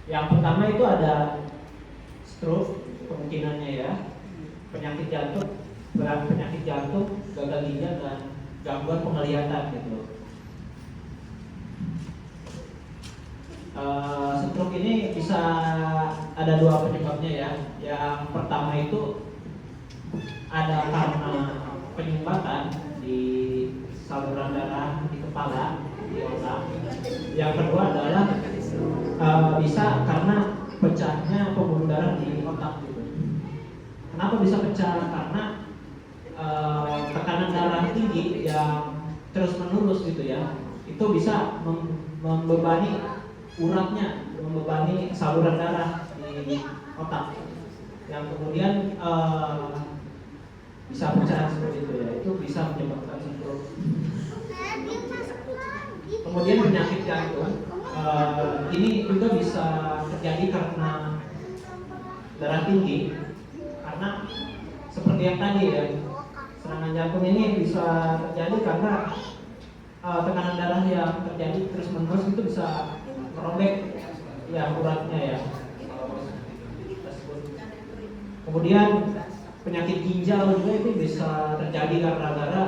Yang pertama itu ada stroke kemungkinannya ya, penyakit jantung, gagal ginjal dan gangguan penglihatan gitu. Stroke ini bisa ada dua penyebabnya ya. Yang pertama itu ada karena penyumbatan di saluran darah di kepala, di otak. Yang kedua adalah bisa karena pecahnya pembuluh darah di otak gitu. Kenapa bisa pecah? Karena tekanan darah tinggi yang terus menerus gitu ya, itu bisa membebani uratnya, membebani saluran darah di otak, yang kemudian bisa pecah seperti itu ya. Itu bisa menyebabkan stroke. Kemudian penyakit jantung, ini juga bisa terjadi karena darah tinggi, karena seperti yang tadi ya, serangan jantung ini bisa terjadi karena tekanan darah yang terjadi terus menerus itu bisa merobek ya uratnya ya. Kemudian penyakit ginjal juga itu bisa terjadi gara-gara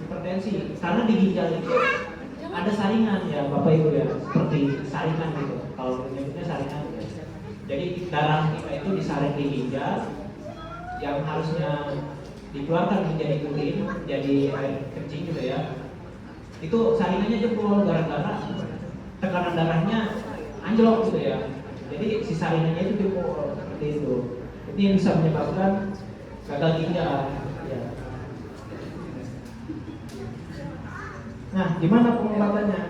hipertensi, karena di ginjal itu ada saringan ya Bapak Ibu ya, seperti saringan gitu, kalau menyebutnya saringan ya. Jadi darah kita itu disaring di ginjal, yang harusnya dikeluarkan menjadi urin, jadi air kencing gitu ya. Itu saringannya jebol gara-gara tekanan darahnya anjlok gitu ya. Jadi si saringannya itu jebol seperti itu. Ini yang bisa menyebabkan gagal ginjal ya. Nah, gimana pengobatannya?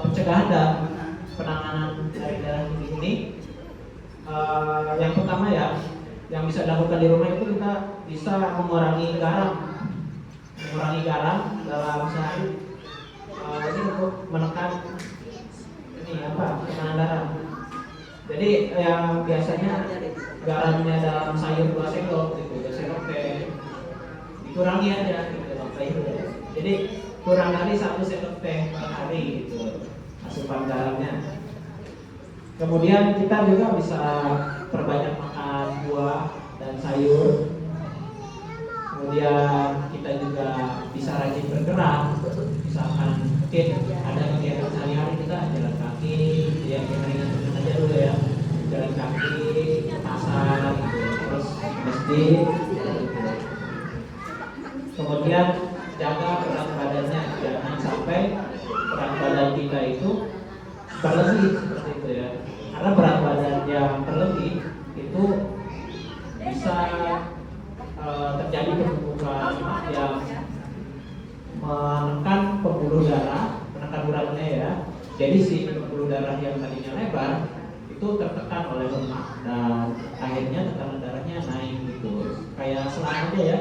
Pencegahan dan penanganan dari darah tinggi ini, yang pertama ya, yang bisa dilakukan di rumah itu kita bisa mengurangi garam dalam sehari. Ini untuk menekan tekanan darah. Jadi yang biasanya garamnya dalam sayur 2 sendok gitu, 2 sendok teh, dikurangi aja gitu Bapak Ibu. Jadi kurang dari 1 sendok teh per hari gitu asupan garamnya. Kemudian kita juga bisa perbanyak makan buah dan sayur. Kemudian kita juga bisa rajin bergerak. Misalkan mungkin ada kegiatan sehari-hari kita jalan kaki, ya yang ringan-ringan aja dulu ya, jalan kaki ke pasar, gitu. Terus masjid. Kemudian jaga berat badannya, jangan sampai berat badan kita itu berlebih seperti itu ya. Karena berat badan yang berlebih itu bisa terjadi penumpukan yang menekan pembuluh darah, menekan uratnya ya. Jadi si pembuluh darah yang tadinya lebar itu tertekan oleh lemak dan akhirnya tekanan darahnya naik gitu. Kayak selang aja ya,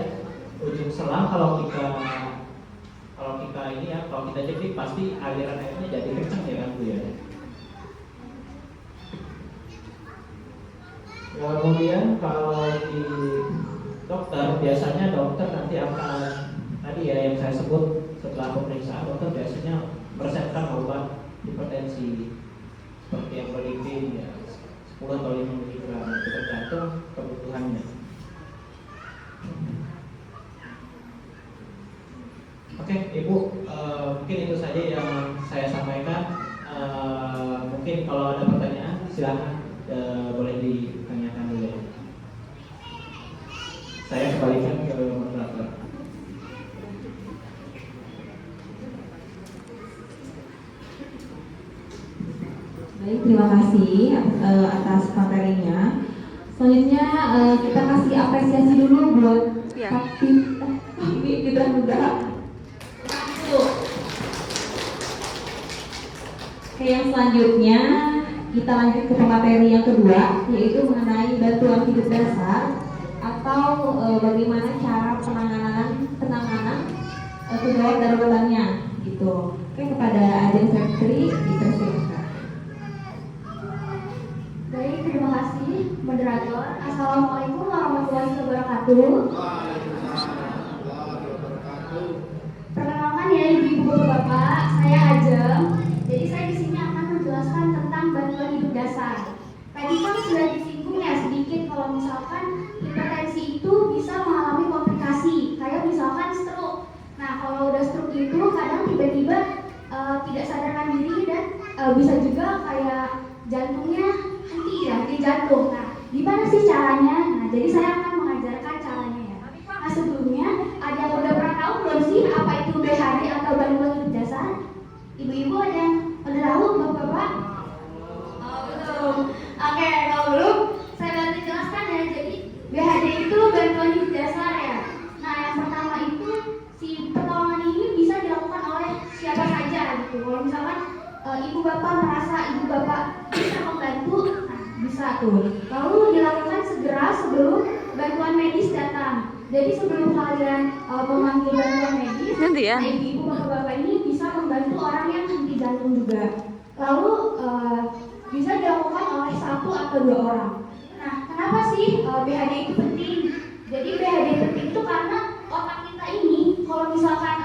ujung selang kalau kita ini ya, kalau kita jepit pasti aliran airnya jadi kencang ya kan Bu ya. Kemudian kalau di dokter, biasanya dokter nanti akan tadi ya yang saya sebut, setelah pemeriksaan dokter biasanya meresepkan obat hipertensi seperti yang Amlodipine ya, 10 atau 5 mg, itu tergantung kebutuhannya. Oke Ibu, mungkin itu saja yang saya sampaikan. Mungkin kalau ada pertanyaan silakan, boleh ditanyakan dulu. Saya kembalikan ke moderator. Baik, terima kasih atas materinya. Selanjutnya kita kasih apresiasi dulu buat aktif ini kita juga. Oke, yang selanjutnya kita lanjut ke materi yang kedua, yaitu mengenai bantuan hidup dasar atau bagaimana cara penanganan kegawat daruratnya gitu. Oke, kepada Aden Secretary dipersilakan. Baik, terima kasih moderator. Assalamualaikum warahmatullahi wabarakatuh. Perkenalkan ya ibu-ibu bapak-bapak, saya Ajeng. Jadi saya di sini akan menjelaskan tentang bantuan tadi kan sudah disinggung ya sedikit kalau misalkan hipertensi itu bisa mengalami komplikasi kayak misalkan stroke. Nah kalau udah stroke itu kadang tiba-tiba tidak sadarkan diri dan bisa juga kayak jantungnya henti ya, di jantung. Nah gimana sih caranya? Nah jadi saya akan mengajarkan caranya ya. Nah sebelumnya ada yang udah pernah tahu belum sih apa itu BHD atau bantuan hidup dasar? Ibu-ibu ada yang udah tahu, bapak-bapak? Oh belum. Oke, kalau belum saya bantu jelaskan ya. Jadi BHD itu bantuan hidup dasar ya. Nah yang pertama itu si pertolongan ini bisa dilakukan oleh siapa saja gitu. Kalau misalkan ibu bapak merasa ibu bapak bisa membantu, nah bisa tuh. Lalu dilakukan segera sebelum bantuan medis datang. Jadi sebelum kalian memanggil bantuan medis, Nanti ya. nah ibu bapak-bapak ini bisa membantu orang yang henti jantung juga. Lalu bisa dilakukan oleh satu atau dua orang. Nah, kenapa sih BHD itu penting? Jadi BHD penting itu karena otak kita ini kalau misalkan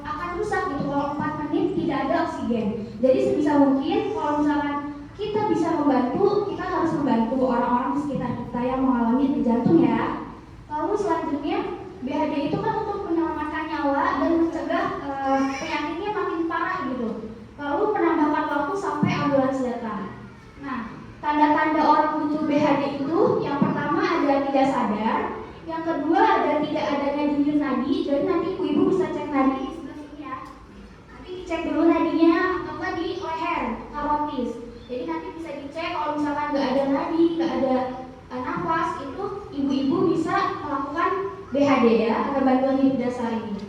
akan rusak gitu kalau 4 menit tidak ada oksigen. Jadi sebisa mungkin kalau misalkan kita bisa membantu, kita harus membantu orang-orang di sekitar kita yang mengalami henti jantung ya. Lalu selanjutnya BHD itu kan untuk menyelamatkan nyawa dan mencegah penyakitnya makin parah gitu. Lalu menambahkan waktu sampai ambulans datang. Nah, tanda-tanda orang butuh BHD itu yang pertama ada tidak sadar, yang kedua ada tidak adanya denyut nadi. Jadi nanti ibu bisa cek nadi di sebelah sini ya. Nanti dicek dulu nadinya atau enggak di leher, karotis. Jadi nanti bisa dicek kalau misalkan nggak ada nadi, nggak ada nafas, itu ibu-ibu bisa melakukan BHD ya, atau bantuan hidup dasar ini.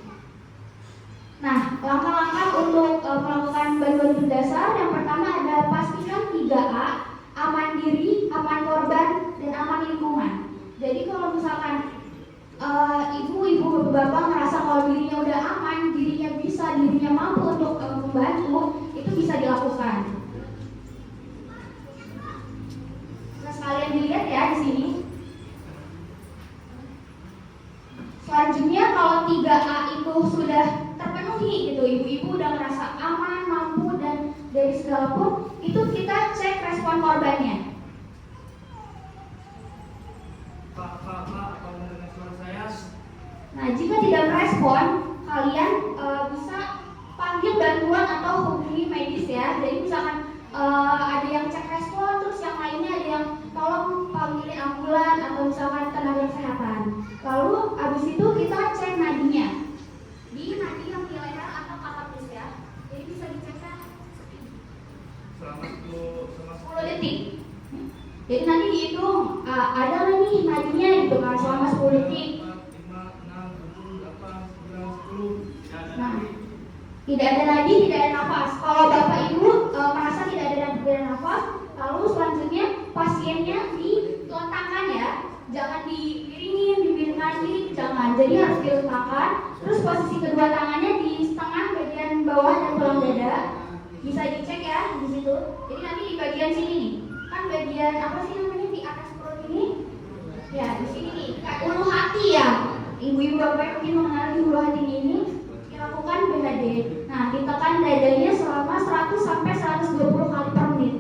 Nah, langkah-langkah untuk melakukan bantuan hidup dasar yang pertama ada pastikan 3A, aman diri, aman korban, dan aman lingkungan. Jadi kalau misalkan ibu-ibu bapak merasa kalau dirinya udah aman, dirinya bisa, dirinya mampu untuk membantu, itu bisa dilakukan. Nah, sekalian dilihat ya di sini. Selanjutnya kalau 3A itu sudah terpenuhi gitu, ibu-ibu udah merasa aman, mampu, dan dari segala pun, itu kita cek respon korbannya. Pak, kalau mendengar suara saya. Nah, jika tidak merespon, kalian bisa panggil bantuan atau hubungi medis ya. Jadi misalkan ada yang cek respon, terus yang lainnya ada yang tolong panggilin ambulan atau misalkan tenaga kesehatan. Lalu abis itu kita cek nadinya di nadi yang di leher atau karotis ya. Jadi bisa diceknya Selama 10 detik. Jadi nanti dihitung ada nggak nih nadinya gitu kan selama 10 detik. 5, 6, 7, 8, 9, 10. Nah, tidak ada nadi, tidak ada nafas. Kalau bapak ibu merasa tidak ada nadi, tidak ada nafas, lalu selanjutnya pasiennya diletakkan ya, jangan dipiringkan diri, jangan. Jadi harus diletakkan. Terus posisi kedua tangannya di setengah bagian bawah dan tulang dada. Bisa dicek ya di situ. Jadi nanti di bagian sini nih, kan bagian apa sih namanya di atas perut ini? Ya di sini nih, kayak ulu hati ya. Ibu-ibu bapak mungkin mengenali ulu hati ini. Dilakukan BHD. Nah, ditekan dadanya selama 100 sampai 120 kali per menit.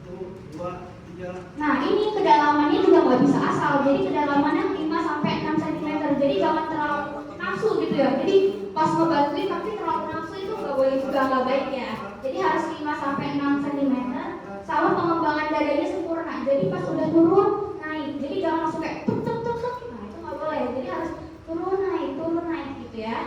1, 2, 3. Nah, ini kedalamannya juga nggak bisa asal. Jadi kedalamannya 5 sampai 6 cm. Jadi jangan terlalu nafsu gitu ya. Jadi pas ngebantuin tapi terlalu nafsu itu nggak boleh juga, nggak baik ya. Jadi harus 5 sampai 6 cm. Sama pengembangan dadanya sempurna. Jadi pas udah turun naik. Jadi jangan langsung kayak tuk tuk tuk tuk. Nah, itu nggak boleh. Jadi harus turun naik gitu ya.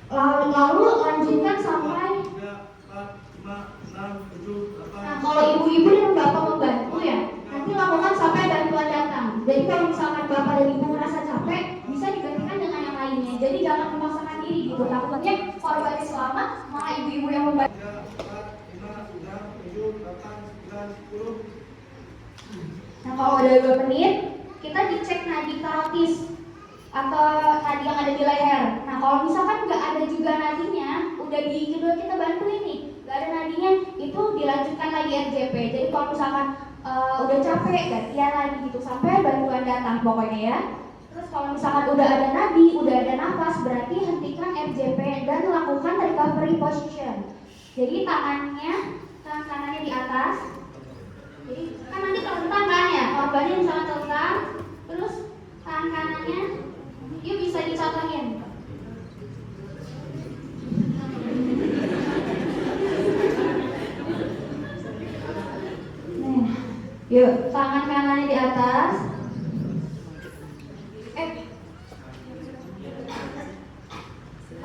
Lalu lanjutkan sampai 3, 4, 5, 6, 7, 8. Nah, kalau ibu-ibu dan bapak membantu ya, nanti lakukan sampai bantuan datang. Jadi kalau misalkan bapak dan ibu merasa capek, bisa digantikan dengan yang lainnya. Jadi jangan memaksakan diri gitu. Takutnya korbannya selamat, malah ibu-ibu yang membantu. 3, 4, 5, 6, 7, 8, 9, 10. Nah, kalau udah 2 menit, kita dicek nadi karotis atau nadi yang ada di leher. Nah, kalau misalkan nggak ada juga nadinya, udah di kedua kita bantu ini, nggak ada nadinya, itu dilanjutkan lagi RJP. Jadi kalau misalkan udah capek, gantian lagi gitu sampai bantuan datang pokoknya ya. Terus kalau misalkan udah ada nadi, udah ada nafas, berarti hentikan RJP dan lakukan recovery. recovery position. Jadi tangan kanannya di atas. Jadi kan nanti terlentang kan ya, korbannya misalnya terlentang, terus tangan kanannya dia bisa dicontohin. Nah, yuk tangan kanannya di atas.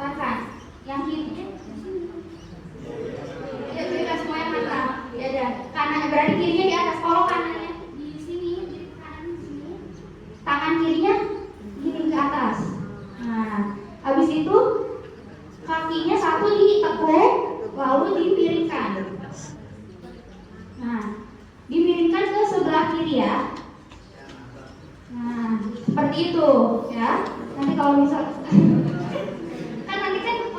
Tahan. Yang kirinya ya bebas semuanya mata. Ya udah. Kanan berarti kirinya di atas. Kalau kanannya di sini, jadi kanan di sini. Tangan kirinya gini ke atas. Nah, habis itu kakinya satu ditekuk, lalu dimiringkan. Nah, dimiringkan ke sebelah kiri ya. Nah, seperti itu ya. Nanti kalau misal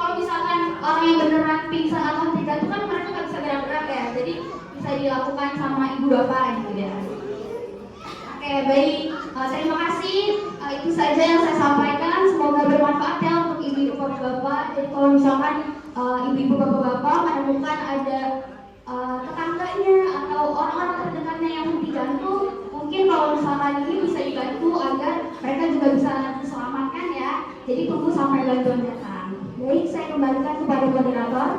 kalau misalkan orang yang beneran pingsan atau henti jantung kan mereka nggak bisa gerak-gerak ya, jadi bisa dilakukan sama ibu bapak gitu ya. Oke, baik, terima kasih. Itu saja yang saya sampaikan. Semoga bermanfaat ya untuk ibu-ibu bapak-bapak. Jadi kalau misalkan ibu-ibu bapak-bapak menemukan ada tetangganya atau orang-orang terdekatnya yang henti jantung, mungkin kalau misalkan ini bisa dibantu agar mereka juga bisa diselamatkan ya. Jadi tunggu sampai bantuan datang. Baik, saya kembalikan kepada moderator.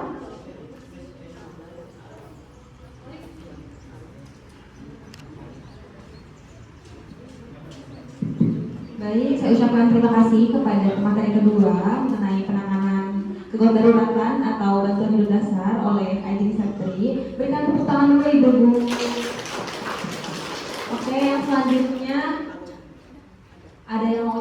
Baik, saya ucapkan terima kasih kepada materi kedua mengenai penanganan kegawat daruratan atau bantuan hidup dasar oleh IT Factory. Berikan tepuk tangan dulu Ibu. Oke, yang selanjutnya ada yang mau